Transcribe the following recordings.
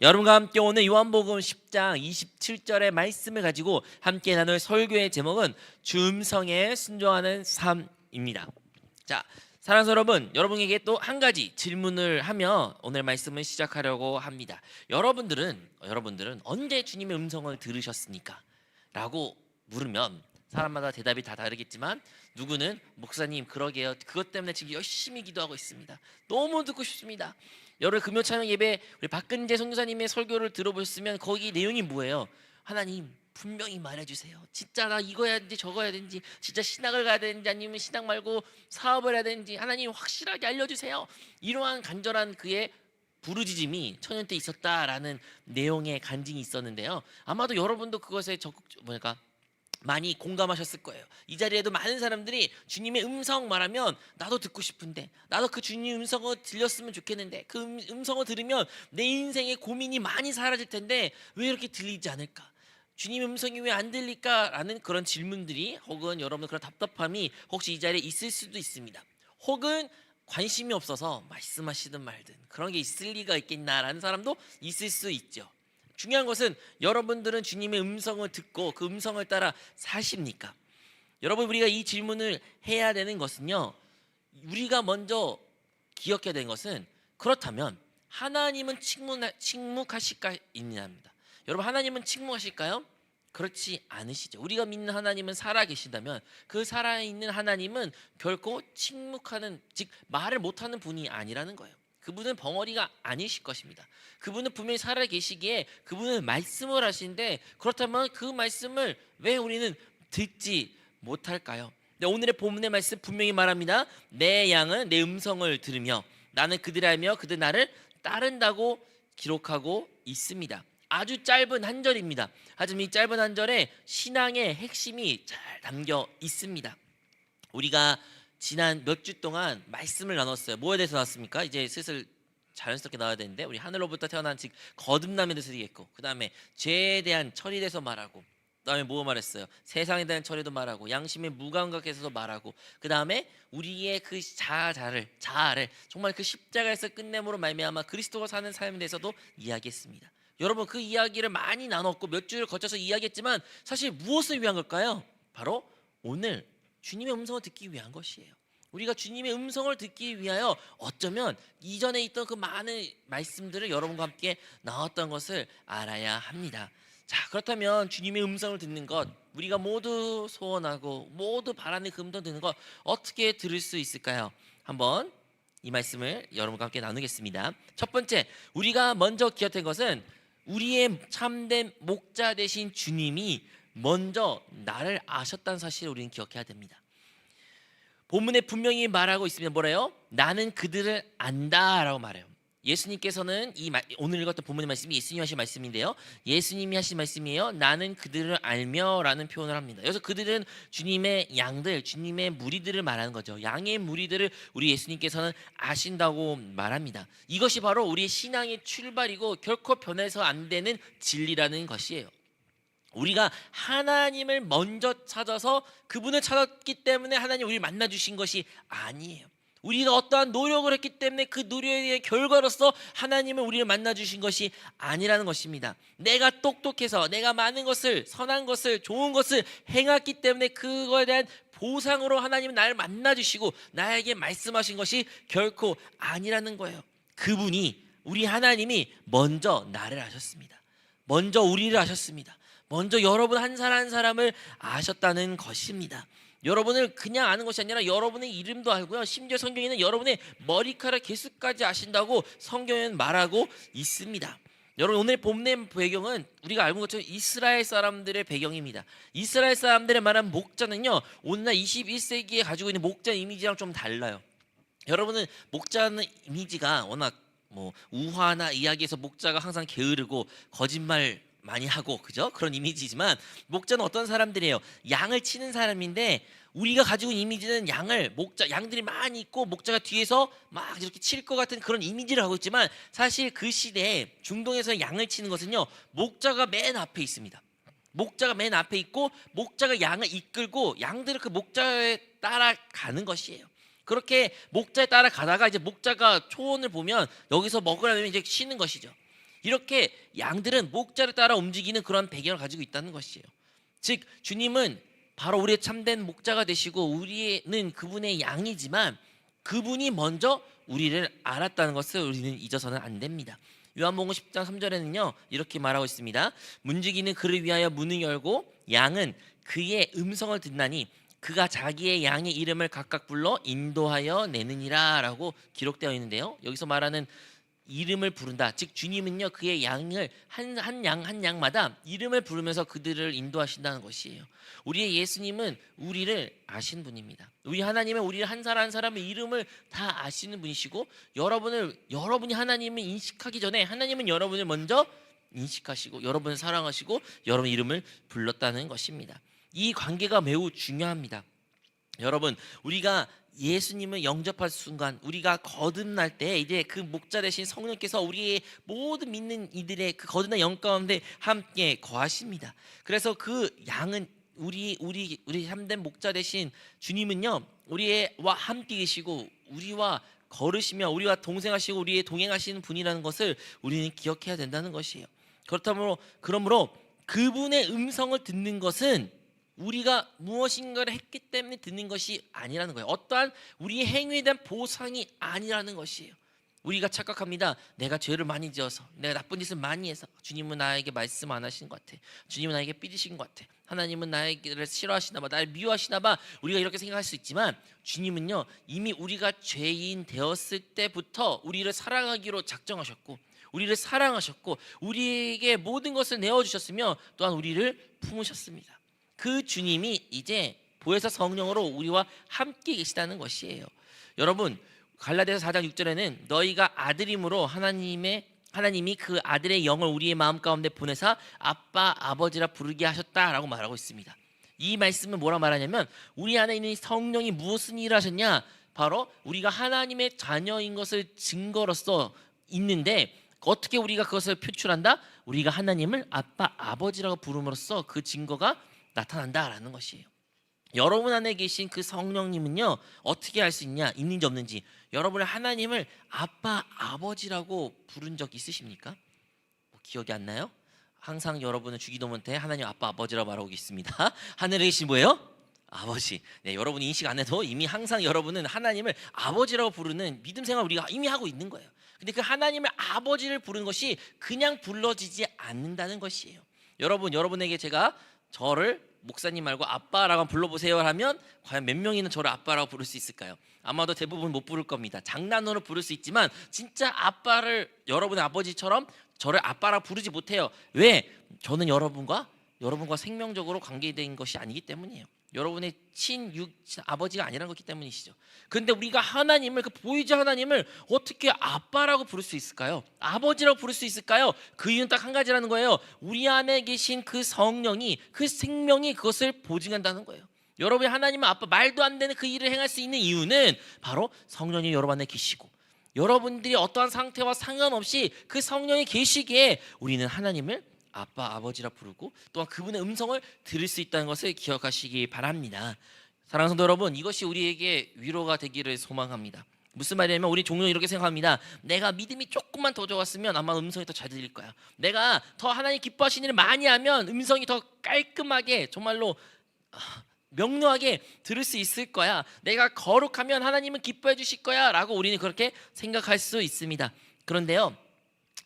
여러분과 함께 오늘 요한복음 10장 27절의 말씀을 가지고 함께 나눌 설교의 제목은 주 음성에 순종하는 삶입니다. 자, 사랑하는 여러분, 여러분에게 또 한 가지 질문을 하며 오늘 말씀을 시작하려고 합니다. 여러분들은 언제 주님의 음성을 들으셨습니까? 라고 물으면 사람마다 대답이 다 다르겠지만, 누구는 목사님 그러게요, 그것 때문에 지금 열심히 기도하고 있습니다. 너무 듣고 싶습니다. 여러분, 금요 찬양 예배 우리 박근재 선교사님의 설교를 들어보셨으면 거기 내용이 뭐예요? 하나님 분명히 말해주세요. 진짜 나 이거 해야 되는지 저거 해야 되는지, 진짜 신학을 가야 되는지 아니면 신학 말고 사업을 해야 되는지 하나님 확실하게 알려주세요. 이러한 간절한 그의 부르짖음이 천년 때 있었다라는 내용의 간증이 있었는데요. 아마도 여러분도 그것에 많이 공감하셨을 거예요. 이 자리에도 많은 사람들이 주님의 음성 말하면 나도 듣고 싶은데, 나도 그 주님 음성을 들렸으면 좋겠는데, 그 음성을 들으면 내 인생의 고민이 많이 사라질 텐데 왜 이렇게 들리지 않을까? 주님 음성이 왜 안 들릴까? 라는 그런 질문들이, 혹은 여러분 그런 답답함이 혹시 이 자리에 있을 수도 있습니다. 혹은 관심이 없어서 말씀하시든 말든 그런 게 있을 리가 있겠나라는 사람도 있을 수 있죠. 중요한 것은 여러분들은 주님의 음성을 듣고 그 음성을 따라 사십니까? 여러분, 우리가 이 질문을 해야 되는 것은요, 우리가 먼저 기억해야 되는 것은, 그렇다면 하나님은 침묵하실까입니다. 여러분, 하나님은 침묵하실까요? 그렇지 않으시죠. 우리가 믿는 하나님은 살아계신다면 그 살아있는 하나님은 결코 침묵하는, 즉 말을 못하는 분이 아니라는 거예요. 그분은 벙어리가 아니실 것입니다. 그분은 분명히 살아계시기에 그분은 말씀을 하시는데, 그렇다면 그 말씀을 왜 우리는 듣지 못할까요? 네, 오늘의 본문의 말씀 분명히 말합니다. 내 양은 내 음성을 들으며 나는 그들을 알며 그들 나를 따른다고 기록하고 있습니다. 아주 짧은 한 절입니다. 하지만 이 짧은 한 절에 신앙의 핵심이 잘 담겨 있습니다. 우리가 지난 몇 주 동안 말씀을 나눴어요. 뭐에 대해서 나눴습니까? 이제 슬슬 자연스럽게 나와야 되는데, 우리 하늘로부터 태어난 즉 거듭남에 대해서 얘기했고, 그 다음에 죄에 대한 처리에 대해서 말하고, 그 다음에 뭐 말했어요? 세상에 대한 처리도 말하고, 양심의 무감각에서도 말하고, 그 다음에 우리의 그 자아를 정말 그 십자가에서 끝냄으로 말미암아 그리스도가 사는 삶에 대해서도 이야기했습니다. 여러분, 그 이야기를 많이 나눴고 몇 주를 거쳐서 이야기했지만 사실 무엇을 위한 걸까요? 바로 오늘 주님의 음성을 듣기 위한 것이에요. 우리가 주님의 음성을 듣기 위하여 어쩌면 이전에 있던 그 많은 말씀들을 여러분과 함께 나왔던 것을 알아야 합니다. 자, 그렇다면 주님의 음성을 듣는 것, 우리가 모두 소원하고 모두 바라는 그 음성 듣는 것, 어떻게 들을 수 있을까요? 한번 이 말씀을 여러분과 함께 나누겠습니다. 첫 번째, 우리가 먼저 기억할 것은 우리의 참된 목자 되신 주님이 먼저 나를 아셨다는 사실을 우리는 기억해야 됩니다. 본문에 분명히 말하고 있습니다. 뭐래요? 나는 그들을 안다라고 말해요. 예수님께서는 오늘 읽었던 본문의 말씀이 예수님이 하신 말씀인데요, 예수님이 하신 말씀이에요. 나는 그들을 알며라는 표현을 합니다. 그래서 그들은 주님의 양들, 주님의 무리들을 말하는 거죠. 양의 무리들을 우리 예수님께서는 아신다고 말합니다. 이것이 바로 우리의 신앙의 출발이고 결코 변해서 안 되는 진리라는 것이에요. 우리가 하나님을 먼저 찾아서 그분을 찾았기 때문에 하나님 우리를 만나 주신 것이 아니에요. 우리가 어떠한 노력을 했기 때문에 그 노력의 결과로서 하나님은 우리를 만나 주신 것이 아니라는 것입니다. 내가 똑똑해서 내가 많은 것을, 선한 것을, 좋은 것을 행했기 때문에 그거에 대한 보상으로 하나님은 나를 만나 주시고 나에게 말씀하신 것이 결코 아니라는 거예요. 그분이, 우리 하나님이 먼저 나를 아셨습니다. 먼저 우리를 아셨습니다. 먼저 여러분 한 사람 한 사람을 아셨다는 것입니다. 여러분을 그냥 아는 것이 아니라 여러분의 이름도 알고요, 심지어 성경에는 여러분의 머리카락 개수까지 아신다고 성경에는 말하고 있습니다. 여러분, 오늘 본문의 배경은 우리가 알고 있는 것처럼 이스라엘 사람들의 배경입니다. 이스라엘 사람들의 말한 목자는요, 오늘날 21세기에 가지고 있는 목자 이미지랑 좀 달라요. 여러분은 목자는 이미지가 워낙 우화나 이야기에서 목자가 항상 게으르고 거짓말 많이 하고, 그죠? 그런 이미지지만 목자는 어떤 사람들이에요? 양을 치는 사람인데, 우리가 가지고 있는 이미지는 양들이 많이 있고 목자가 뒤에서 막 이렇게 칠 것 같은 그런 이미지를 하고 있지만, 사실 그 시대에 중동에서 양을 치는 것은요, 목자가 맨 앞에 있습니다. 목자가 맨 앞에 있고 목자가 양을 이끌고 양들을 그 목자에 따라가는 것이에요. 그렇게 목자에 따라가다가 이제 목자가 초원을 보면 여기서 먹으라면 이제 쉬는 것이죠. 이렇게 양들은 목자를 따라 움직이는 그런 배경을 가지고 있다는 것이에요. 즉 주님은 바로 우리의 참된 목자가 되시고 우리는 그분의 양이지만 그분이 먼저 우리를 알았다는 것을 우리는 잊어서는 안 됩니다. 요한복음 10장 3절에는요 이렇게 말하고 있습니다. 문지기는 그를 위하여 문을 열고 양은 그의 음성을 듣나니 그가 자기의 양의 이름을 각각 불러 인도하여 내느니라 라고 기록되어 있는데요. 여기서 말하는 이름을 부른다. 즉 주님은요 그의 양을 한 양마다 이름을 부르면서 그들을 인도하신다는 것이에요. 우리의 예수님은 우리를 아신 분입니다. 우리 하나님은 우리를 한 사람 한 사람의 이름을 다 아시는 분이시고 여러분이 하나님을 인식하기 전에 하나님은 여러분을 먼저 인식하시고 여러분을 사랑하시고 여러분 이름을 불렀다는 것입니다. 이 관계가 매우 중요합니다. 여러분 우리가 예수님을 영접할 순간 우리가 거듭날 때 이제 그 목자 되신 성령께서 우리의 모든 믿는 이들의 그 거듭난 영 가운데 함께 거하십니다. 그래서 그 양은 우리 참된 목자 되신 주님은요 우리와 함께 계시고 우리와 걸으시며 우리와 동행하시고 우리의 동행하시는 분이라는 것을 우리는 기억해야 된다는 것이에요. 그러므로 그분의 음성을 듣는 것은 우리가 무엇인가를 했기 때문에 듣는 것이 아니라는 거예요. 어떠한 우리의 행위에 대한 보상이 아니라는 것이에요. 우리가 착각합니다. 내가 죄를 많이 지어서 내가 나쁜 짓을 많이 해서 주님은 나에게 말씀 안 하시는 것 같아. 주님은 나에게 삐지신 것 같아. 하나님은 나에게 싫어하시나 봐. 나를 미워하시나 봐. 우리가 이렇게 생각할 수 있지만 주님은요 이미 우리가 죄인 되었을 때부터 우리를 사랑하기로 작정하셨고 우리를 사랑하셨고 우리에게 모든 것을 내어주셨으며 또한 우리를 품으셨습니다. 그 주님이 이제 보혜사 성령으로 우리와 함께 계시다는 것이에요. 여러분 갈라디아서 4장 6절에는 너희가 아들임으로 하나님이 그 아들의 영을 우리의 마음 가운데 보내사 아빠 아버지라 부르게 하셨다라고 말하고 있습니다. 이 말씀은 뭐라 말하냐면 우리 안에 있는 성령이 무슨 일을 하셨냐, 바로 우리가 하나님의 자녀인 것을 증거로서 있는데 어떻게 우리가 그것을 표출한다? 우리가 하나님을 아빠 아버지라고 부름으로써 그 증거가 나타난다라는 것이에요. 여러분 안에 계신 그 성령님은요 어떻게 할 수 있는지 없는지, 여러분의 하나님을 아빠 아버지라고 부른 적 있으십니까? 기억이 안 나요? 항상 여러분은 주기도문 때 하나님 아빠 아버지라고 말하고 있습니다. 하늘에 계신 뭐예요? 아버지. 네, 여러분이 인식 안 해도 이미 항상 여러분은 하나님을 아버지라고 부르는 믿음 생활 우리가 이미 하고 있는 거예요. 근데 그 하나님을 아버지를 부르는 것이 그냥 불러지지 않는다는 것이에요. 여러분에게 제가 저를 목사님 말고 아빠라고 불러보세요 하면 과연 몇 명이는 저를 아빠라고 부를 수 있을까요? 아마도 대부분 못 부를 겁니다. 장난으로 부를 수 있지만 진짜 아빠를, 여러분의 아버지처럼 저를 아빠라고 부르지 못해요. 왜? 저는 여러분과 생명적으로 관계된 것이 아니기 때문이에요. 여러분의 아버지가 아니라는 것이기 때문이시죠. 그런데 우리가 하나님을, 그 보이지 하나님을 어떻게 아빠라고 부를 수 있을까요? 아버지라고 부를 수 있을까요? 그 이유는 딱 한 가지라는 거예요. 우리 안에 계신 그 성령이, 그 생명이 그것을 보증한다는 거예요. 여러분이 하나님은 아빠, 말도 안 되는 그 일을 행할 수 있는 이유는 바로 성령이 여러분 안에 계시고 여러분들이 어떠한 상태와 상관없이 그 성령이 계시기에 우리는 하나님을 아빠 아버지라 부르고 또한 그분의 음성을 들을 수 있다는 것을 기억하시기 바랍니다. 사랑하는 성도 여러분, 이것이 우리에게 위로가 되기를 소망합니다. 무슨 말이냐면 우리 종종 이렇게 생각합니다. 내가 믿음이 조금만 더 좋았으면 아마 음성이 더 잘 들릴 거야. 내가 더 하나님 기뻐하시는 일을 많이 하면 음성이 더 깔끔하게, 정말로 명료하게 들을 수 있을 거야. 내가 거룩하면 하나님은 기뻐해 주실 거야 라고 우리는 그렇게 생각할 수 있습니다. 그런데요,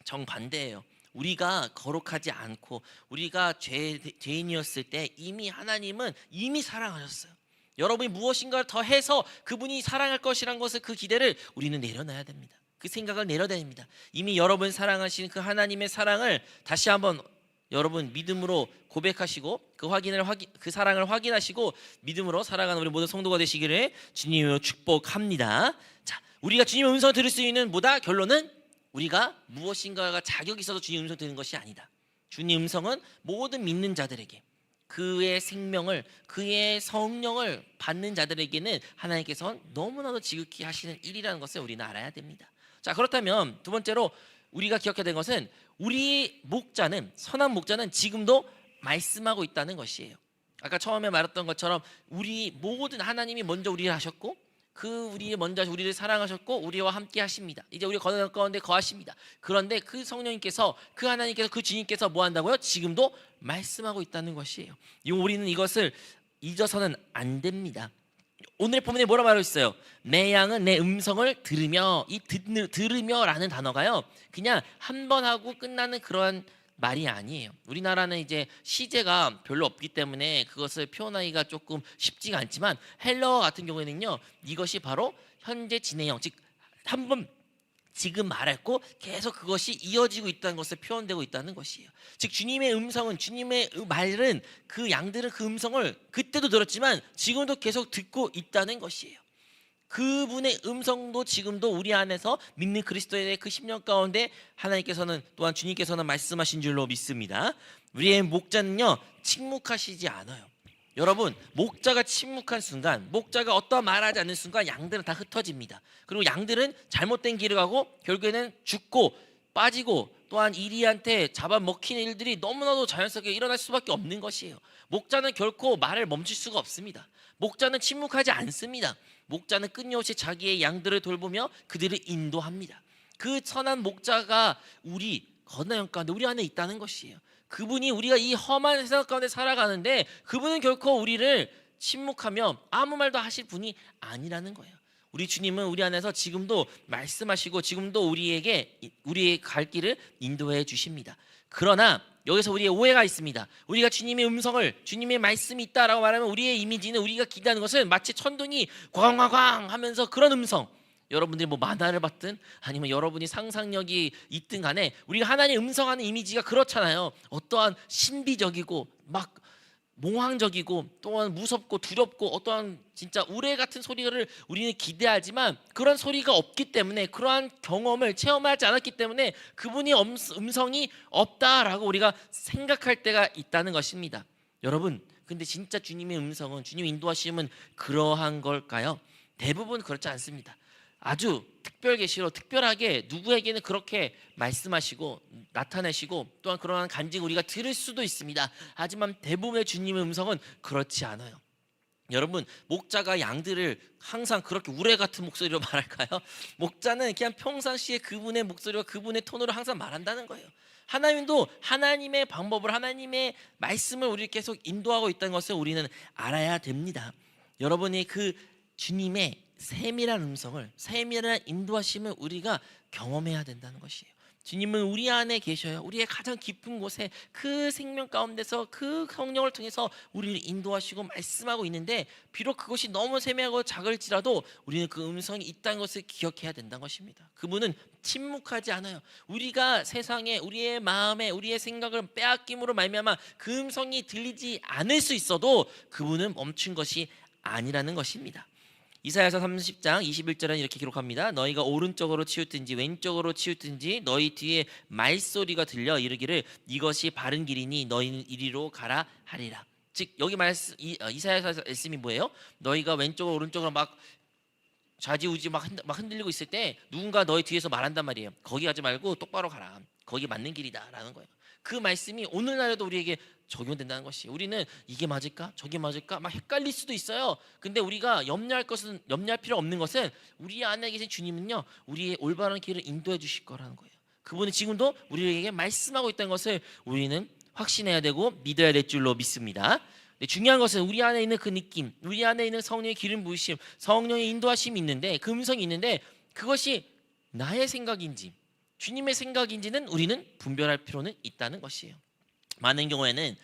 정반대예요. 우리가 거룩하지 않고 우리가 죄인이었을 때 이미 하나님은 이미 사랑하셨어요. 여러분이 무엇인가를 더 해서 그분이 사랑할 것이란 것을, 그 기대를 우리는 내려놔야 됩니다. 그 생각을 내려야 됩니다. 이미 여러분 사랑하시는 그 하나님의 사랑을 다시 한번 여러분 믿음으로 고백하시고 그 사랑을 확인하시고 믿음으로 살아가는 우리 모든 성도가 되시기를 주님으로 축복합니다. 자, 우리가 주님의 음성을 들을 수 있는 결론은 우리가 무엇인가가 자격이 있어서 주님 음성 듣는 것이 아니다. 주님 음성은 모든 믿는 자들에게, 그의 생명을, 그의 성령을 받는 자들에게는 하나님께서 너무나도 지극히 하시는 일이라는 것을 우리는 알아야 됩니다. 자, 그렇다면 두 번째로 우리가 기억해야 되는 것은 우리 목자는, 선한 목자는 지금도 말씀하고 있다는 것이에요. 아까 처음에 말했던 것처럼 우리 모든, 하나님이 먼저 우리를 하셨고 그 우리의 먼저 우리를 사랑하셨고 우리와 함께 하십니다. 이제 우리 가운데 거하십니다. 그런데 그 성령님께서, 그 하나님께서, 그 주님께서 뭐 한다고요? 지금도 말씀하고 있다는 것이에요. 우리는 이것을 잊어서는 안 됩니다. 오늘 본문에 뭐라 말하고 있어요? 내 양은 내 음성을 들으며, 이 들으며라는 단어가요, 그냥 한 번 하고 끝나는 그런 말이 아니에요. 우리나라는 이제 시제가 별로 없기 때문에 그것을 표현하기가 조금 쉽지가 않지만, 헬라어 같은 경우에는요, 이것이 바로 현재 진행형, 즉 한 번 지금 말했고 계속 그것이 이어지고 있다는 것을 표현되고 있다는 것이에요. 즉 주님의 음성은, 주님의 말은, 그 양들은 그 음성을 그때도 들었지만 지금도 계속 듣고 있다는 것이에요. 그분의 음성도 지금도 우리 안에서 믿는 그리스도인의 그 10년 가운데 하나님께서는, 또한 주님께서는 말씀하신 줄로 믿습니다. 우리의 목자는요 침묵하시지 않아요. 여러분, 목자가 침묵한 순간, 목자가 어떠한 말하지 않는 순간 양들은 다 흩어집니다. 그리고 양들은 잘못된 길을 가고 결국에는 죽고 빠지고, 또한 이리한테 잡아먹히는 일들이 너무나도 자연스럽게 일어날 수밖에 없는 것이에요. 목자는 결코 말을 멈출 수가 없습니다. 목자는 침묵하지 않습니다. 목자는 끊임없이 자기의 양들을 돌보며 그들을 인도합니다. 그 선한 목자가 우리 건너형 가운데, 우리 안에 있다는 것이에요. 그분이, 우리가 이 험한 세상 가운데 살아가는데 그분은 결코 우리를 침묵하며 아무 말도 하실 분이 아니라는 거예요. 우리 주님은 우리 안에서 지금도 말씀하시고 지금도 우리에게 우리의 갈 길을 인도해 주십니다. 그러나 여기서 우리의 오해가 있습니다. 우리가 주님의 음성을, 주님의 말씀이 있다라고 말하면 우리의 이미지는, 우리가 기대하는 것은 마치 천둥이 광광광 하면서 그런 음성, 여러분들이 뭐 만화를 봤든 아니면 여러분이 상상력이 있든 간에 우리가 하나님의 음성하는 이미지가 그렇잖아요. 어떠한 신비적이고 막 몽환적이고, 또한 무섭고 두렵고, 어떠한 진짜 우레 같은 소리를 우리는 기대하지만 그런 소리가 없기 때문에, 그러한 경험을 체험하지 않았기 때문에 그분의 음성이 없다라고 우리가 생각할 때가 있다는 것입니다. 여러분, 근데 진짜 주님의 음성은, 주님의 인도하심은 그러한 걸까요? 대부분 그렇지 않습니다. 아주 특별 계시로 특별하게 누구에게는 그렇게 말씀하시고 나타내시고, 또한 그러한 간증 우리가 들을 수도 있습니다. 하지만 대부분의 주님의 음성은 그렇지 않아요. 여러분, 목자가 양들을 항상 그렇게 우레 같은 목소리로 말할까요? 목자는 그냥 평상시에 그분의 목소리와 그분의 톤으로 항상 말한다는 거예요. 하나님도 하나님의 방법을, 하나님의 말씀을 우리를 계속 인도하고 있다는 것을 우리는 알아야 됩니다. 여러분이 그 주님의 세밀한 음성을, 세밀한 인도하심을 우리가 경험해야 된다는 것이에요. 주님은 우리 안에 계셔요. 우리의 가장 깊은 곳에, 그 생명 가운데서 그 성령을 통해서 우리를 인도하시고 말씀하고 있는데, 비록 그것이 너무 세밀하고 작을지라도 우리는 그 음성이 있다는 것을 기억해야 된다는 것입니다. 그분은 침묵하지 않아요. 우리가 세상에, 우리의 마음에, 우리의 생각을 빼앗김으로 말미암아 그 음성이 들리지 않을 수 있어도 그분은 멈춘 것이 아니라는 것입니다. 이사야서 30장 21절은 이렇게 기록합니다. 너희가 오른쪽으로 치우든지 왼쪽으로 치우든지 너희 뒤에 말소리가 들려 이르기를 이것이 바른 길이니 너희는 이리로 가라 하리라. 즉 여기 이사야서 말씀이 뭐예요? 너희가 왼쪽으로 오른쪽으로 막 좌지우지 막 흔들리고 있을 때 누군가 너희 뒤에서 말한단 말이에요. 거기 가지 말고 똑바로 가라. 거기 맞는 길이다라는 거예요. 그 말씀이 오늘날에도 우리에게 적용된다는 것이, 우리는 이게 맞을까 저게 맞을까 막 헷갈릴 수도 있어요. 근데 우리가 염려할 필요 없는 것은 우리 안에 계신 주님은요 우리의 올바른 길을 인도해 주실 거라는 거예요. 그분은 지금도 우리에게 말씀하고 있다는 것을 우리는 확신해야 되고 믿어야 될 줄로 믿습니다. 근데 중요한 것은 우리 안에 있는 그 느낌, 우리 안에 있는 성령의 기름 부으심, 성령의 인도하심이 있는데, 그 음성이 있는데 그것이 나의 생각인지 주님의 생각인지는 우리는 분별할 필요는 있다는 것이에요. 많은 경우에는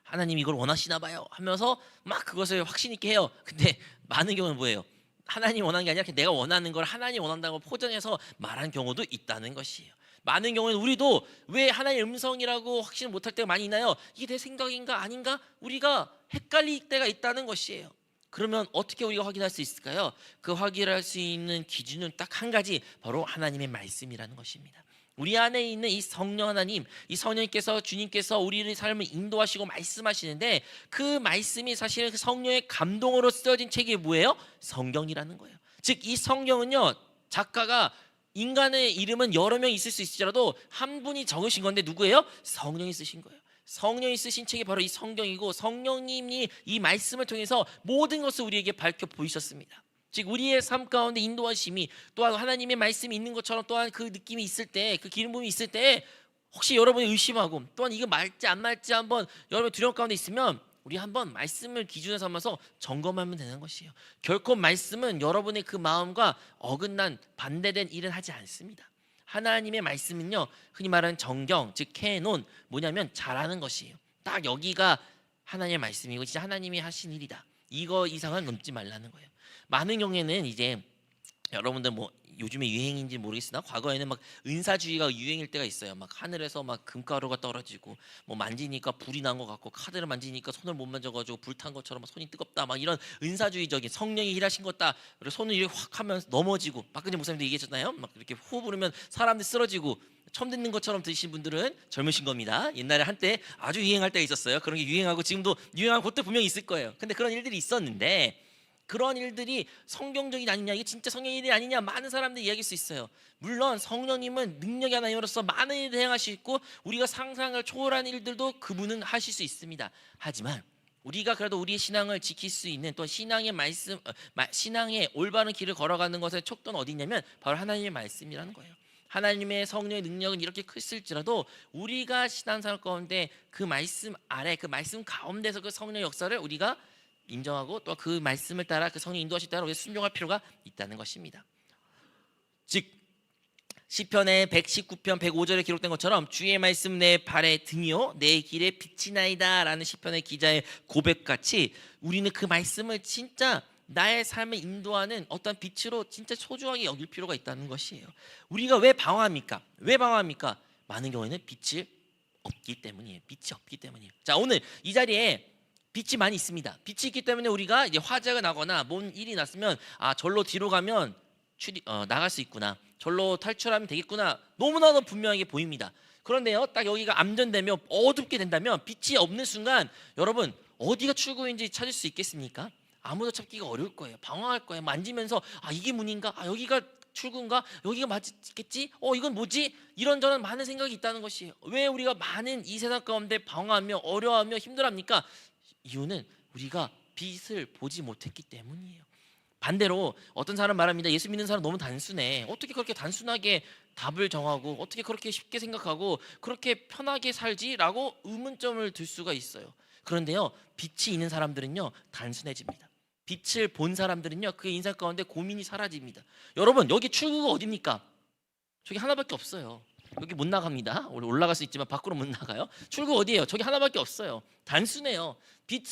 하나님 이걸 원하시나 봐요 하면서 막 그것을 확신 있게 해요. 근데 많은 경우는 뭐예요? 하나님 원하는 게 아니라 내가 원하는 걸 하나님 원한다고 포장해서 말한 경우도 있다는 것이에요. 많은 경우에는 우리도 왜 하나님의 음성이라고 확신을 못할 때가 많이 있나요? 이게 내 생각인가 아닌가? 우리가 헷갈릴 때가 있다는 것이에요. 그러면 어떻게 우리가 확인할 수 있을까요? 그 확인할 수 있는 기준은 딱 한 가지, 바로 하나님의 말씀이라는 것입니다. 우리 안에 있는 이 성령 하나님, 이 성령님께서, 주님께서 우리의 삶을 인도하시고 말씀하시는데, 그 말씀이 사실은 그 성령의 감동으로 쓰여진 책이 뭐예요? 성경이라는 거예요. 즉 이 성경은요, 작가가 인간의 이름은 여러 명 있을 수 있을지라도 한 분이 적으신 건데 누구예요? 성령이 쓰신 거예요. 성령이 쓰신 책이 바로 이 성경이고, 성령님이 이 말씀을 통해서 모든 것을 우리에게 밝혀 보이셨습니다. 즉 우리의 삶 가운데 인도하심이 또한 하나님의 말씀이 있는 것처럼 또한 그 느낌이 있을 때, 그 기름 부음이 있을 때 혹시 여러분이 의심하고 또한 이거 말지 안 말지 한번 여러분 두려움 가운데 있으면 우리 한번 말씀을 기준으로 삼아서 점검하면 되는 것이에요. 결코 말씀은 여러분의 그 마음과 어긋난 반대된 일은 하지 않습니다. 하나님의 말씀은요, 흔히 말하는 정경, 즉 캐논, 뭐냐면 잘하는 것이에요. 딱 여기가 하나님의 말씀이고 진짜 하나님이 하신 일이다. 이거 이상은 넘지 말라는 거예요. 많은 경우에는 이제 여러분들 뭐 요즘에 유행인지 모르겠으나 과거에는 막 은사주의가 유행일 때가 있어요. 막 하늘에서 막 금가루가 떨어지고 뭐 만지니까 불이 난 것 같고 카드를 만지니까 손을 못 만져가지고 불탄 것처럼 막 손이 뜨겁다 막 이런 은사주의적인 성령이 일하신 것다. 그리고 손을 이렇게 확 하면 넘어지고 박근혜 목사님도 얘기하셨나요? 막 이렇게 호흡 부르면 사람들이 쓰러지고 처음 듣는 것처럼 들으신 분들은 젊으신 겁니다. 옛날에 한때 아주 유행할 때가 있었어요. 그런 게 유행하고 지금도 유행하는 곳도 분명히 있을 거예요. 근데 그런 일들이 있었는데 그런 일들이 성경적이 아니냐, 이게 진짜 성령의 일이 아니냐 많은 사람들이 이야기할 수 있어요. 물론 성령님은 능력이 하나님으로서 많은 일을 행하실 수 있고 우리가 상상을 초월한 일들도 그분은 하실 수 있습니다. 하지만 우리가 그래도 우리의 신앙을 지킬 수 있는 또 신앙의 말씀, 신앙의 올바른 길을 걸어가는 것의 촉도는 어디 있냐면 바로 하나님의 말씀이라는 거예요. 하나님의 성령의 능력은 이렇게 클지라도 우리가 신앙생활 가운데 그 말씀 아래, 그 말씀 가운데서 그 성령의 역사를 우리가 인정하고 또 그 말씀을 따라 그 성령 인도하실 따라 우리가 순종할 필요가 있다는 것입니다. 즉 시편의 119편 105절에 기록된 것처럼 주의 말씀 내 발의 등이요 내 길의 빛이나이다 라는 시편의 기자의 고백같이 우리는 그 말씀을 진짜 나의 삶을 인도하는 어떤 빛으로 진짜 소중하게 여길 필요가 있다는 것이에요. 우리가 왜 방황합니까? 왜 방황합니까? 많은 경우에는 빛이 없기 때문이에요. 빛이 없기 때문이에요. 자, 오늘 이 자리에 빛이 많이 있습니다. 빛이 있기 때문에 우리가 이제 화재가 나거나 뭔 일이 났으면 절로 뒤로 가면 나갈 수 있구나, 절로 탈출하면 되겠구나, 너무나도 분명하게 보입니다. 그런데요, 딱 여기가 암전되며 어둡게 된다면 빛이 없는 순간 여러분 어디가 출구인지 찾을 수 있겠습니까? 아무도 찾기가 어려울 거예요. 방황할 거예요. 만지면서 이게 문인가? 여기가 출구인가? 여기가 맞겠지? 이건 뭐지? 이런저런 많은 생각이 있다는 것이에요. 왜 우리가 많은 이 세상 가운데 방황하며 어려워하며 힘들어합니까? 이유는 우리가 빛을 보지 못했기 때문이에요. 반대로 어떤 사람 말합니다. 예수 믿는 사람 너무 단순해. 어떻게 그렇게 단순하게 답을 정하고 어떻게 그렇게 쉽게 생각하고 그렇게 편하게 살지라고 의문점을 들 수가 있어요. 그런데요, 빛이 있는 사람들은요 단순해집니다. 빛을 본 사람들은요 그 인생 가운데 고민이 사라집니다. 여러분 여기 출구가 어디입니까? 저기 하나밖에 없어요. 여기 못 나갑니다. 올라갈 수 있지만 밖으로 못 나가요. 출구 어디예요? 저기 하나밖에 없어요. 단순해요. 빛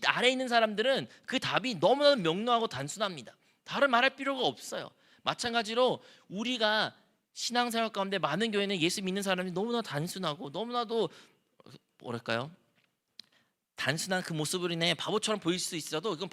아래 있는 사람들은 그 답이 너무나 명료하고 단순합니다. 다른 말할 필요가 없어요. 마찬가지로 우리가 신앙생활 가운데 많은 교회는 예수 믿는 사람이 너무나 단순하고 너무나도 뭐랄까요? 단순한 그 모습으로 인해 바보처럼 보일 수 있어도 이건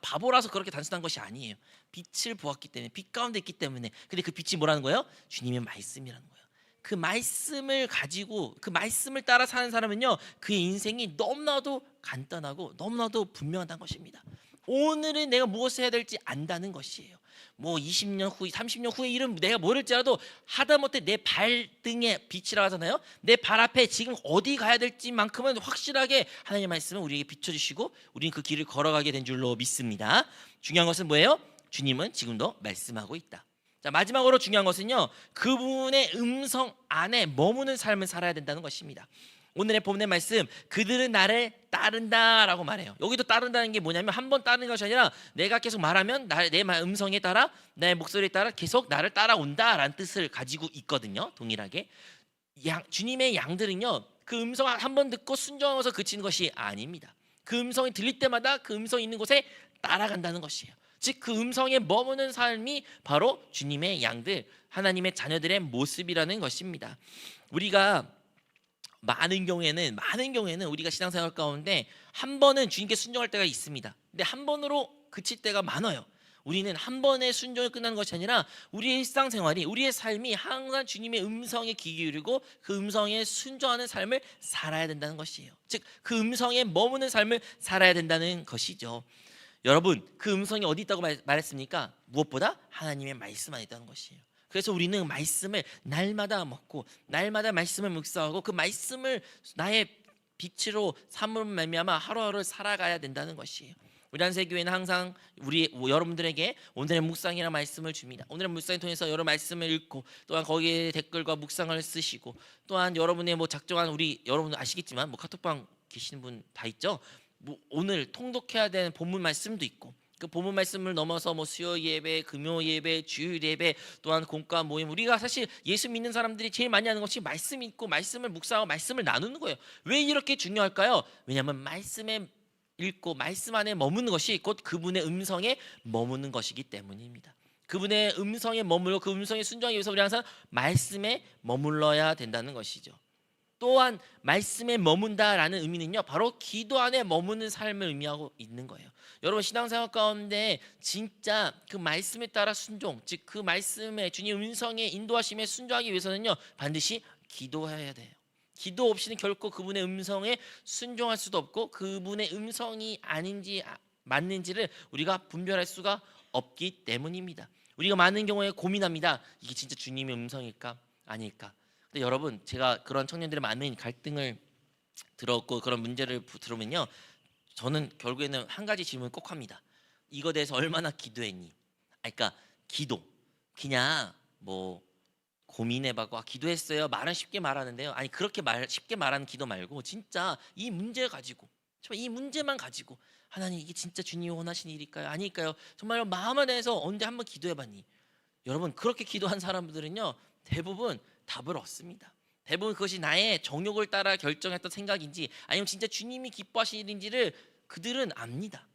바보라서 그렇게 단순한 것이 아니에요. 빛을 보았기 때문에, 빛 가운데 있기 때문에. 근데 그 빛이 뭐라는 거예요? 주님의 말씀이라는 거예요. 그 말씀을 가지고 그 말씀을 따라 사는 사람은요 그의 인생이 너무나도 간단하고 너무나도 분명하다는 것입니다. 오늘은 내가 무엇을 해야 될지 안다는 것이에요. 뭐 20년 후, 30년 후의 일은 내가 모를지라도 하다못해 내 발등에 빛이라고 하잖아요. 내 발 앞에 지금 어디 가야 될지만큼은 확실하게 하나님의 말씀은 우리에게 비춰주시고 우리는 그 길을 걸어가게 된 줄로 믿습니다. 중요한 것은 뭐예요? 주님은 지금도 말씀하고 있다. 자, 마지막으로 중요한 것은요 그분의 음성 안에 머무는 삶을 살아야 된다는 것입니다. 오늘의 본문의 말씀, 그들은 나를 따른다라고 말해요. 여기도 따른다는 게 뭐냐면 한 번 따르는 것이 아니라 내가 계속 말하면 내 음성에 따라, 내 목소리에 따라 계속 나를 따라온다라는 뜻을 가지고 있거든요. 동일하게 주님의 양들은요 그 음성 한 번 듣고 순종하면서 그치는 것이 아닙니다. 그 음성이 들릴 때마다 그 음성이 있는 곳에 따라간다는 것이에요. 즉 그 음성에 머무는 삶이 바로 주님의 양들, 하나님의 자녀들의 모습이라는 것입니다. 우리가 많은 경우에는 우리가 신앙생활 가운데 한 번은 주님께 순종할 때가 있습니다. 근데 한 번으로 그칠 때가 많아요. 우리는 한 번의 순종이 끝나는 것이 아니라 우리의 일상생활이, 우리의 삶이 항상 주님의 음성에 귀 기울이고 그 음성에 순종하는 삶을 살아야 된다는 것이에요. 즉 그 음성에 머무는 삶을 살아야 된다는 것이죠. 여러분 그 음성이 어디 있다고 말했습니까? 무엇보다 하나님의 말씀 안에 있다는 것이에요. 그래서 우리는 말씀을 날마다 먹고 날마다 말씀을 묵상하고 그 말씀을 나의 빛으로 삼음으로 말미암아 하루하루를 살아가야 된다는 것이에요. 우리 한세교회는 항상 우리 여러분들에게 오늘의 묵상이라는 말씀을 줍니다. 오늘의 묵상을 통해서 여러 말씀을 읽고 또한 거기에 댓글과 묵상을 쓰시고 또한 여러분의 뭐 작정한 우리 여러분 아시겠지만 뭐 카톡방 계시는 분 다 있죠. 뭐 오늘 통독해야 되는 본문 말씀도 있고 그 본문 말씀을 넘어서 뭐 수요 예배, 금요 예배, 주일 예배 또한 공과 모임 우리가 사실 예수 믿는 사람들이 제일 많이 하는 것이 말씀 읽고 말씀을 묵상하고 말씀을 나누는 거예요. 왜 이렇게 중요할까요? 왜냐하면 말씀에 읽고 말씀 안에 머무는 것이 곧 그분의 음성에 머무는 것이기 때문입니다. 그분의 음성에 머물러 그 음성에 순종하기 위해서 우리 항상 말씀에 머물러야 된다는 것이죠. 또한 말씀에 머문다라는 의미는요 바로 기도 안에 머무는 삶을 의미하고 있는 거예요. 여러분 신앙생활 가운데 진짜 그 말씀에 따라 순종, 즉 그 말씀에 주님 음성의 인도하심에 순종하기 위해서는요 반드시 기도해야 돼요. 기도 없이는 결코 그분의 음성에 순종할 수도 없고 그분의 음성이 아닌지 맞는지를 우리가 분별할 수가 없기 때문입니다. 우리가 많은 경우에 고민합니다. 이게 진짜 주님의 음성일까 아닐까. 근데 여러분 제가 그런 청년들의 많은 갈등을 들었고 그런 문제를 들으면요 저는 결국에는 한 가지 질문을 꼭 합니다. 이거 대해서 얼마나 기도했니? 그러니까 기도 그냥 뭐 고민해봐고 기도했어요. 말은 쉽게 말하는데요. 아니 그렇게 쉽게 말하는 기도 말고 진짜 이 문제 가지고 정말 이 문제만 가지고 하나님 이게 진짜 주님이 원하시는 일일까요? 아닐까요? 정말 마음 안에서 언제 한번 기도해봤니? 여러분 그렇게 기도한 사람들은요 대부분 답을 얻습니다. 대부분 그것이 나의 정욕을 따라 결정했던 생각인지 아니면 진짜 주님이 기뻐하시는 일인지를 그들은 압니다.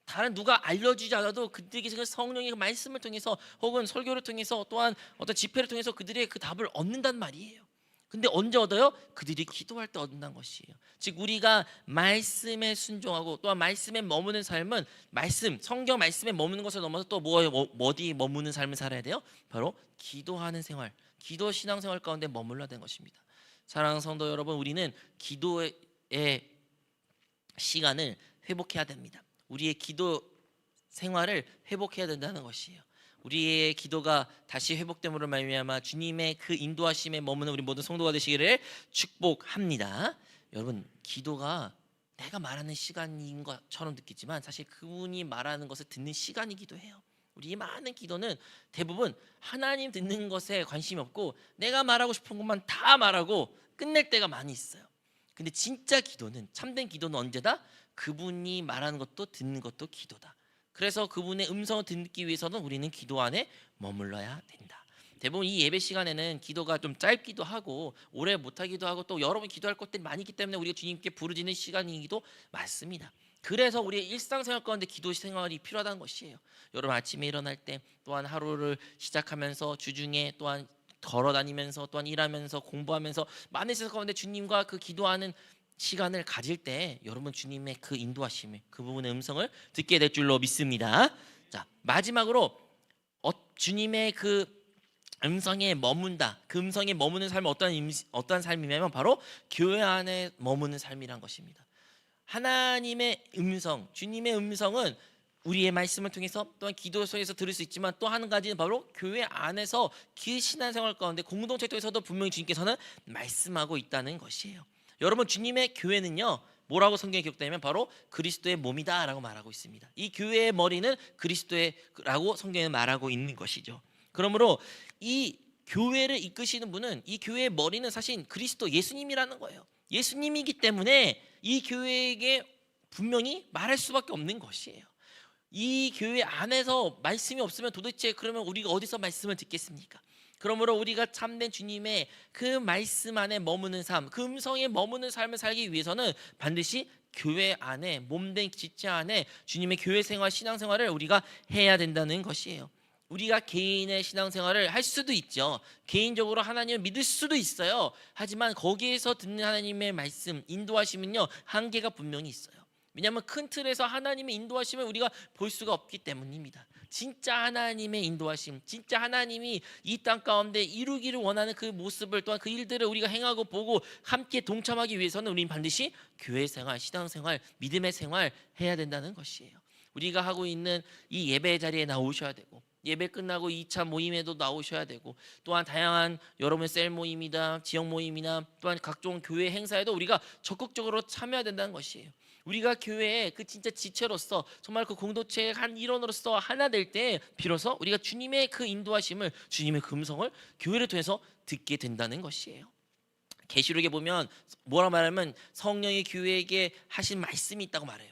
다른 누가 알려주지 않아도 그들에게 성령의 말씀을 통해서 혹은 설교를 통해서 또한 어떤 집회를 통해서 그들의 그 답을 얻는단 말이에요. 근데 언제 얻어요? 그들이 기도할 때 얻는다는 것이에요. 즉 우리가 말씀에 순종하고 또한 말씀에 머무는 삶은 말씀, 성경 말씀에 머무는 것을 넘어서 또 어디 머무는 삶을 살아야 돼요? 바로 기도하는 생활, 기도 신앙생활 가운데 머물러야 되는 것입니다. 사랑하는 성도 여러분, 우리는 기도의 시간을 회복해야 됩니다. 우리의 기도 생활을 회복해야 된다는 것이에요. 우리의 기도가 다시 회복됨으로 말미암아 주님의 그 인도하심에 머무는 우리 모든 성도가 되시기를 축복합니다. 여러분 기도가 내가 말하는 시간인 것처럼 느끼지만 사실 그분이 말하는 것을 듣는 시간이기도 해요. 우리 많은 기도는 대부분 하나님 듣는 것에 관심이 없고 내가 말하고 싶은 것만 다 말하고 끝낼 때가 많이 있어요. 근데 진짜 기도는 참된 기도는 언제다? 그분이 말하는 것도 듣는 것도 기도다. 그래서 그분의 음성을 듣기 위해서는 우리는 기도 안에 머물러야 된다. 대부분 이 예배 시간에는 기도가 좀 짧기도 하고 오래 못하기도 하고 또 여러 번 기도할 것들이 많이 있기 때문에 우리가 주님께 부르짖는 시간이기도 맞습니다. 그래서 우리의 일상생활 가운데 기도 생활이 필요하다는 것이에요. 여러분 아침에 일어날 때 또한 하루를 시작하면서 주중에 또한 걸어다니면서 또한 일하면서 공부하면서 많은 세상 가운데 주님과 그 기도하는 시간을 가질 때 여러분 주님의 그 인도하심을 그 부분의 음성을 듣게 될 줄로 믿습니다. 자 마지막으로 주님의 그 음성에 머문다. 그 음성에 머무는 삶은 어떤 삶이냐면 바로 교회 안에 머무는 삶이란 것입니다. 하나님의 음성, 주님의 음성은 우리의 말씀을 통해서 또한 기도 속에서 들을 수 있지만 또 한 가지는 바로 교회 안에서 그 신앙생활 가운데 공동체 통해서도 분명히 주님께서는 말씀하고 있다는 것이에요. 여러분 주님의 교회는요 뭐라고 성경에 기록되냐면 바로 그리스도의 몸이다라고 말하고 있습니다. 이 교회의 머리는 그리스도라고 성경에 말하고 있는 것이죠. 그러므로 이 교회를 이끄시는 분은 이 교회의 머리는 사실 그리스도 예수님이라는 거예요. 예수님이기 때문에 이 교회에게 분명히 말할 수밖에 없는 것이에요. 이 교회 안에서 말씀이 없으면 도대체 그러면 우리가 어디서 말씀을 듣겠습니까? 그러므로 우리가 참된 주님의 그 말씀 안에 머무는 삶, 그 음성에 머무는 삶을 살기 위해서는 반드시 교회 안에 몸된 지체 안에 주님의 교회 생활, 신앙 생활을 우리가 해야 된다는 것이에요. 우리가 개인의 신앙생활을 할 수도 있죠. 개인적으로 하나님을 믿을 수도 있어요. 하지만 거기에서 듣는 하나님의 말씀, 인도하심은요 한계가 분명히 있어요. 왜냐하면 큰 틀에서 하나님의 인도하심을 우리가 볼 수가 없기 때문입니다. 진짜 하나님의 인도하심, 진짜 하나님이 이 땅 가운데 이루기를 원하는 그 모습을 또한 그 일들을 우리가 행하고 보고 함께 동참하기 위해서는 우리는 반드시 교회 생활, 신앙 생활, 믿음의 생활 해야 된다는 것이에요. 우리가 하고 있는 이 예배 자리에 나오셔야 되고 예배 끝나고 2차 모임에도 나오셔야 되고, 또한 다양한 여러분의 셀 모임이나 지역 모임이나 또한 각종 교회 행사에도 우리가 적극적으로 참여해야 된다는 것이에요. 우리가 교회의 그 진짜 지체로서 정말 그 공동체의 한 일원으로서 하나 될 때 비로소 우리가 주님의 그 인도하심을, 주님의 그 음성을 교회를 통해서 듣게 된다는 것이에요. 계시록에 보면 뭐라 말하면 성령이 교회에게 하신 말씀이 있다고 말해요.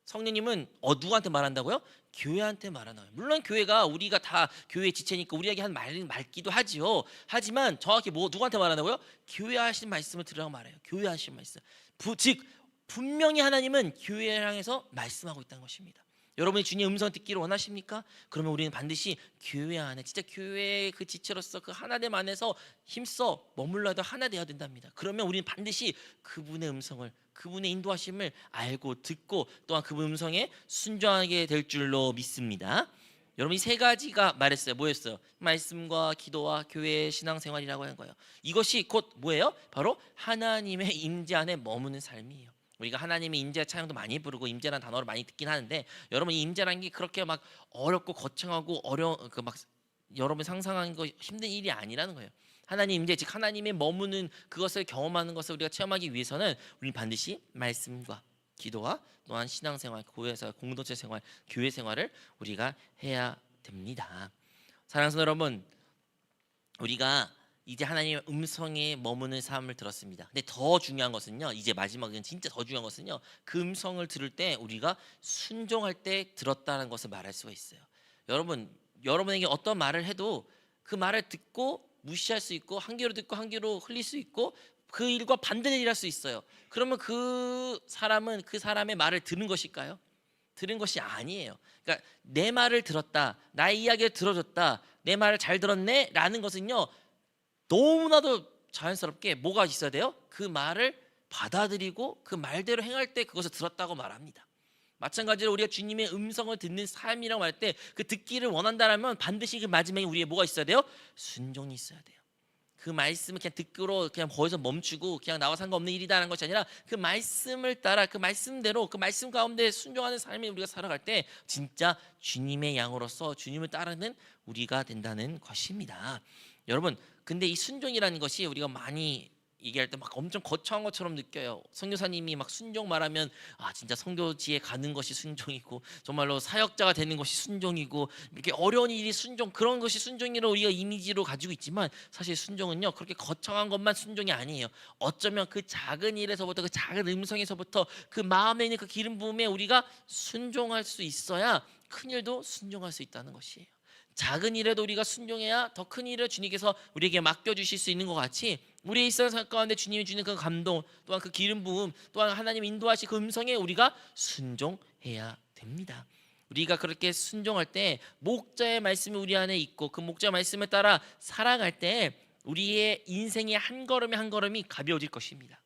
성령님은 누구한테 말한다고요? 교회한테 말하는 거예요. 물론 교회가 우리가 다 교회 지체니까 우리에게 한 말기도 하지요. 하지만 정확히 누구한테 말한다고요? 교회 하신 말씀을 들으라고 말해요. 교회 하신 말씀. 즉 분명히 하나님은 교회를 향해서 말씀하고 있다는 것입니다. 여러분이 주님의 음성 듣기를 원하십니까? 그러면 우리는 반드시 교회 안에, 진짜 교회의 그 지체로서 그 하나됨 안에서 힘써 머물러도 하나 되어야 된답니다. 그러면 우리는 반드시 그분의 음성을, 그분의 인도하심을 알고 듣고 또한 그분 음성에 순종하게 될 줄로 믿습니다. 여러분 이 세 가지가 말했어요. 뭐였어요? 말씀과 기도와 교회의 신앙생활이라고 하는 거예요. 이것이 곧 뭐예요? 바로 하나님의 임재 안에 머무는 삶이에요. 우리가 하나님의 임재 찬양도 많이 부르고 임재라는 단어를 많이 듣긴 하는데, 여러분 이 임재라는 게 그렇게 막 어렵고 거창하고 여러분 상상하는 거 힘든 일이 아니라는 거예요. 하나님 임재, 즉 하나님의 머무는 그것을 경험하는 것을 우리가 체험하기 위해서는 우리는 반드시 말씀과 기도와 또한 신앙생활, 교회에서 공동체 생활, 교회 생활을 우리가 해야 됩니다. 사랑하는 여러분, 우리가 이제 하나님의 음성에 머무는 삶을 들었습니다. 근데 더 중요한 것은요, 이제 마지막은 진짜 더 중요한 것은요, 그 음성을 들을 때 우리가 순종할 때 들었다는 것을 말할 수가 있어요. 여러분에게 어떤 말을 해도 그 말을 듣고 무시할 수 있고, 한 귀로 듣고 한 귀로 흘릴 수 있고, 그 일과 반대를 일할 수 있어요. 그러면 그 사람은 그 사람의 말을 들은 것일까요? 들은 것이 아니에요. 그러니까 내 말을 들었다, 나의 이야기를 들어줬다, 내 말을 잘 들었네 라는 것은요, 너무나도 자연스럽게 뭐가 있어야 돼요? 그 말을 받아들이고 그 말대로 행할 때 그것을 들었다고 말합니다. 마찬가지로 우리가 주님의 음성을 듣는 삶이라고 할 때 그 듣기를 원한다면 반드시 그 마지막에 우리의 뭐가 있어야 돼요? 순종이 있어야 돼요. 그 말씀을 그냥 듣기로 그냥 거기서 멈추고 그냥 나와 상관없는 일이다라는 것이 아니라 그 말씀을 따라 그 말씀대로 그 말씀 가운데 순종하는 삶을 우리가 살아갈 때 진짜 주님의 양으로서 주님을 따르는 우리가 된다는 것입니다. 여러분, 근데 이 순종이라는 것이 우리가 많이 얘기할 때 막 엄청 거창한 것처럼 느껴요. 선교사님이 막 순종 말하면 진짜 선교지에 가는 것이 순종이고 정말로 사역자가 되는 것이 순종이고 이렇게 어려운 일이 순종, 그런 것이 순종이라고 우리가 이미지로 가지고 있지만, 사실 순종은요 그렇게 거창한 것만 순종이 아니에요. 어쩌면 그 작은 일에서부터, 그 작은 음성에서부터 그 마음에 있는 그 기름 부음에 우리가 순종할 수 있어야 큰 일도 순종할 수 있다는 것이에요. 작은 일에도 우리가 순종해야 더 큰 일을 주님께서 우리에게 맡겨주실 수 있는 것 같이, 우리의 일상 가운데 주님이 주는 그 감동, 또한 그 기름 부음, 또한 하나님 인도하신 그 음성에 우리가 순종해야 됩니다. 우리가 그렇게 순종할 때 목자의 말씀이 우리 안에 있고 그 목자의 말씀을 따라 살아갈 때 우리의 인생의 한 걸음에 한 걸음이 가벼워질 것입니다.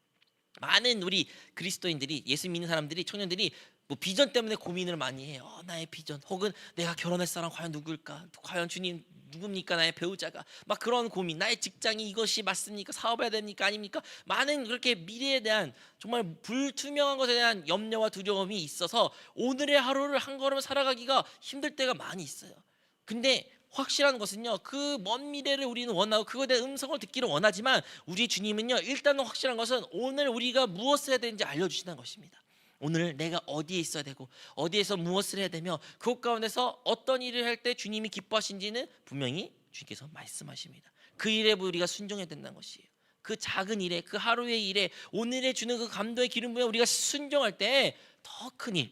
많은 우리 그리스도인들이, 예수 믿는 사람들이, 청년들이 비전 때문에 고민을 많이 해요. 나의 비전, 혹은 내가 결혼할 사람 과연 누굴까? 과연 주님 누굽니까? 나의 배우자가, 막 그런 고민, 나의 직장이 이것이 맞습니까? 사업해야 됩니까? 아닙니까? 많은 그렇게 미래에 대한 정말 불투명한 것에 대한 염려와 두려움이 있어서 오늘의 하루를 한 걸음 살아가기가 힘들 때가 많이 있어요. 근데 확실한 것은요, 그 먼 미래를 우리는 원하고 그거에 대한 음성을 듣기를 원하지만, 우리 주님은요 일단은 확실한 것은 오늘 우리가 무엇을 해야 되는지 알려주신다는 것입니다. 오늘 내가 어디에 있어야 되고 어디에서 무엇을 해야 되며 그것 가운데서 어떤 일을 할 때 주님이 기뻐하신지는 분명히 주님께서 말씀하십니다. 그 일에 우리가 순종해야 된다는 것이에요. 그 작은 일에, 그 하루의 일에, 오늘에 주는 그 감동의 기름 부음에 우리가 순종할 때 더 큰 일,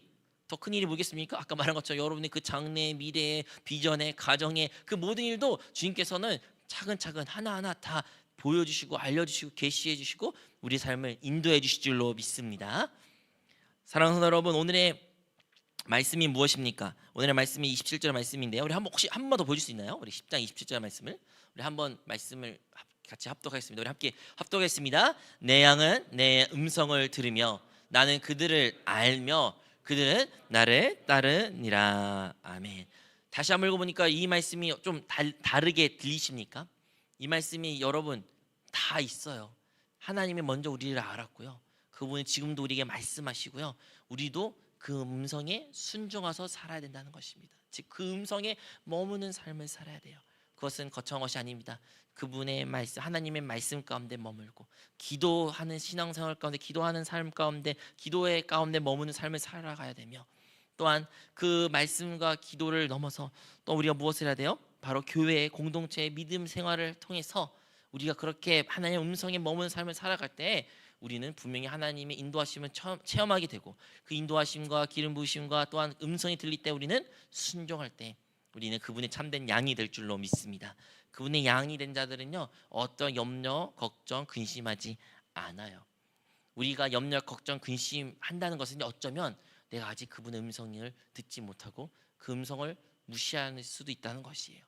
더 큰 일이 뭐겠습니까? 아까 말한 것처럼 여러분의 그 장래, 미래의 비전의, 가정의 그 모든 일도 주님께서는 차근차근 하나하나 다 보여주시고 알려주시고 계시해 주시고 우리 삶을 인도해 주실 줄로 믿습니다. 사랑하는 여러분, 오늘의 말씀이 무엇입니까? 오늘의 말씀이 27절 말씀인데요. 우리 혹시 한 번 더 보여줄 수 있나요? 우리 10장 27절 말씀을 우리 한번 말씀을 같이 합독하겠습니다. 우리 함께 합독했습니다. 내 양은 내 음성을 들으며 나는 그들을 알며 그들은 나를 따르니라. 아멘. 다시 한번 읽어보니까 이 말씀이 좀 다르게 들리십니까? 이 말씀이 여러분 다 있어요. 하나님이 먼저 우리를 알았고요. 그분이 지금도 우리에게 말씀하시고요. 우리도 그 음성에 순종해서 살아야 된다는 것입니다. 즉 그 음성에 머무는 삶을 살아야 돼요. 그것은 거창한 것이 아닙니다. 그분의 말씀, 하나님의 말씀 가운데 머물고 기도하는 신앙생활 가운데, 기도하는 삶 가운데, 기도의 가운데 머무는 삶을 살아가야 되며, 또한 그 말씀과 기도를 넘어서 또 우리가 무엇을 해야 돼요? 바로 교회의 공동체의 믿음 생활을 통해서 우리가 그렇게 하나님의 음성에 머무는 삶을 살아갈 때 우리는 분명히 하나님의 인도하심을 체험하게 되고, 그 인도하심과 기름 부으심과 또한 음성이 들릴 때 우리는 순종할 때 우리는 그분의 참된 양이 될 줄로 믿습니다. 그분의 양이 된 자들은요, 어떤 염려, 걱정, 근심하지 않아요. 우리가 염려, 걱정, 근심한다는 것은 어쩌면 내가 아직 그분의 음성을 듣지 못하고 그 음성을 무시할 수도 있다는 것이에요.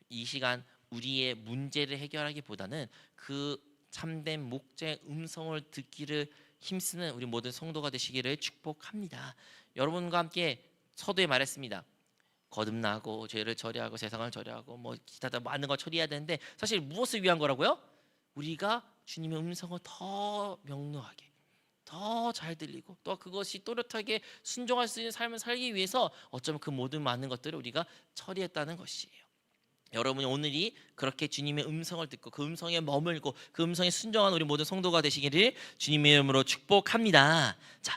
이 시간 우리의 문제를 해결하기보다는 그 참된 목자의 음성을 듣기를 힘쓰는 우리 모든 성도가 되시기를 축복합니다. 여러분과 함께 서두에 말했습니다. 거듭나고 죄를 처리하고 세상을 처리하고 뭐 기타 많은 걸 처리해야 되는데, 사실 무엇을 위한 거라고요? 우리가 주님의 음성을 더 명료하게, 더 잘 들리고 또 그것이 또렷하게 순종할 수 있는 삶을 살기 위해서 어쩌면 그 모든 많은 것들을 우리가 처리했다는 것이에요. 여러분이 오늘이 그렇게 주님의 음성을 듣고 그 음성에 머물고 그 음성에 순종한 우리 모든 성도가 되시기를 주님의 이름으로 축복합니다. 자,